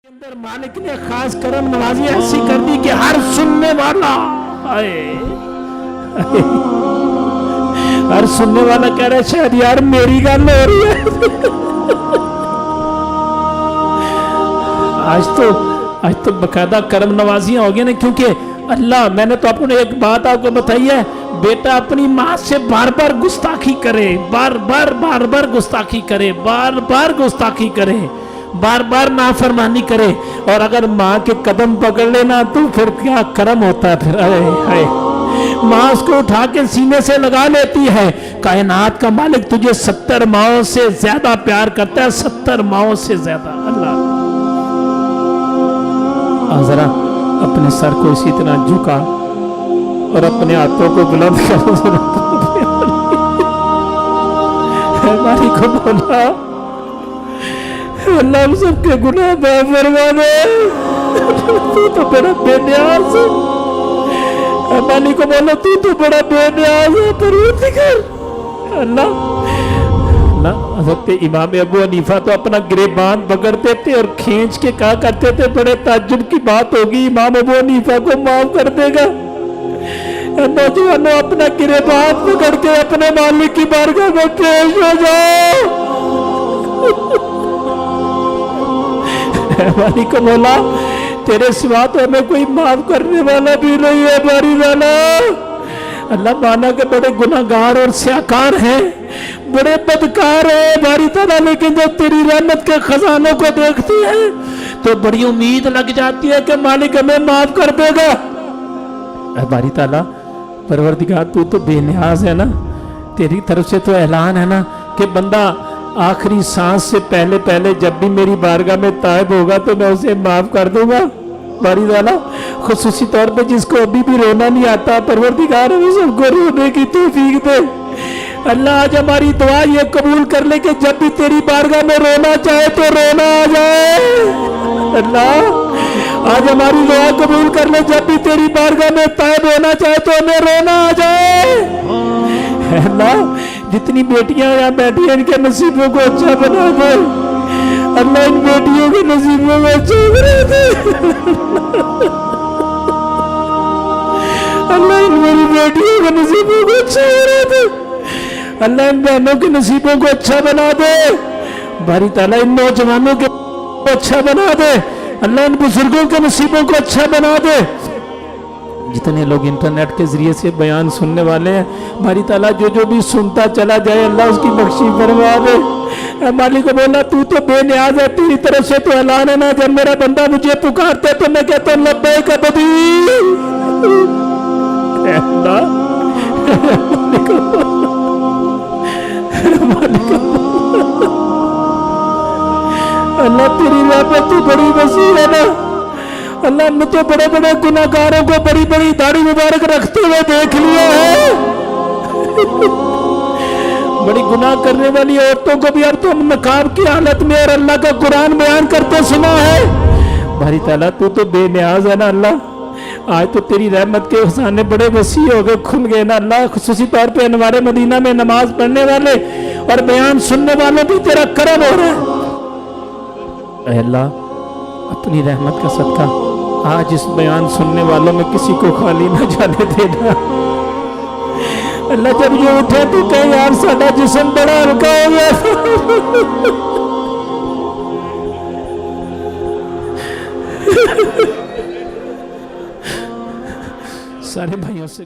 अंदर मालिक ने खास करम नवाजी ऐसी कर दी कि हर सुनने वाला हर सुनने वाला कह रहा है शायद यार मेरी गल हो रही है। आज तो बकायदा करम नवाजियां हो गई ना, क्योंकि अल्लाह, मैंने तो आपको एक बात आपको बताई है, बेटा अपनी माँ से बार बार गुस्ताखी करे, बार बार गुस्ताखी करे, बार गुस्ताखी करे, बार नाफरमानी करे, और अगर माँ के कदम पकड़ लेना तो फिर क्या करम होता है। फिर अरे माँ उसको उठा के सीने से लगा लेती है। कायनात का मालिक तुझे 70 माओं से ज्यादा प्यार करता है, 70 माओं से ज्यादा। अल्लाह जरा अपने सर को इसी तरह झुका और अपने हाथों को बुलंद कर हमारी को बोला, अल्लाह हम सबके गुनाह माफ फरमा दे, तू तो बड़ा बेनियाज है। मालिक को बोला तू तो बड़ा बेनियाज है परवरदिगार। अल्लाह हज़रत इमाम अबू हनीफा तो अपना गिरेबान पकड़ते थे और खींच के कहा करते थे, बड़े ताज्जुब की बात होगी, इमाम अबू हनीफा को माफ कर देगा। नौजवानों अपना गिरेबान पकड़ के अपने मालिक की बारगाह में पेश हो जाओ। मालिक को बोला तेरे सिवा तो हमें कोई माफ करने वाला भी नहीं है बारी वाला। अल्लाह माना के बड़े गुनाहगार और स्याकार हैं, बड़े बदकार है बारी ताला, लेकिन जब तेरी रहमत के खजानों को देखती है तो बड़ी उम्मीद लग जाती है कि मालिक हमें माफ कर देगा। बारी ताला परवरदिगार तू तो बेनियाज है ना, तेरी तरफ से तो ऐलान है ना कि बंदा आखिरी सांस से पहले पहले जब भी मेरी बारगाह में तायब होगा तो मैं उसे माफ कर दूंगा। बारी वाला खुसूसी तौर पे जिसको अभी भी रोना नहीं आता, परवरदिगार हमें सबको रोने की तौफीक दे। अल्लाह आज हमारी दुआ ये कबूल कर ले कि जब भी तेरी बारगाह में रोना चाहे तो रोना आ जाए। अल्लाह आज हमारी दुआ कबूल कर ले, जब भी तेरी बारगाह में तायब होना चाहे तो हमें रोना आ जाए। अल्लाह जितनी बेटियां यहाँ बैठी हैं इनके नसीबों को अच्छा बना दे। अल्लाह इन बेटियों के नसीबों को अच्छा बना दे। अल्लाह इन मेरी बेटियों के नसीबों को अच्छा बना दे। अल्लाह इन बहनों के नसीबों को अच्छा बना दे। बारी ताला इन नौजवानों के अच्छा बना दे। अल्लाह इन बुजुर्गों के नसीबों को अच्छा बना दे। जितने लोग इंटरनेट के जरिए से बयान सुनने वाले हैं, बारी ताला जो भी सुनता चला जाए अल्लाह उसकी बख्शी फरमा दे। मालिक को बोला तू तो बेनियाज है, तेरी तरफ से तो ऐलान है ना, जब मेरा बंदा मुझे पुकारते तो मैं कहता हूँ लब्बैक अब्दी। अल्लाह तेरी रहमत तो बड़ी वसी है ना। अल्लाह ने तो बड़े बड़े गुनाहगारों को बड़ी बड़ी दाढ़ी मुबारक रखते हुए देख लिया है। बड़ी गुनाह करने वाली औरतों को भी अब तो नकाब की हालत में और अल्लाह का कुरान बयान करते सुना है। बारी ताला तू तो बेनियाज है ना अल्लाह, आज तो तेरी रहमत के खजाने बड़े वसी हो गए, खुल गए ना अल्लाह। खुसूसी तौर पे अनवारे मदीना में नमाज पढ़ने वाले और बयान सुनने वालों भी तेरा करम हो रहा है। अल्लाह अपनी रहमत का सदका आज इस बयान सुनने वालों में किसी को खाली न जाने देना। अल्लाह जब ये उठे तो कहे यार साडा जिस्म बड़ा हल्का हो गया। सारे भाइयों से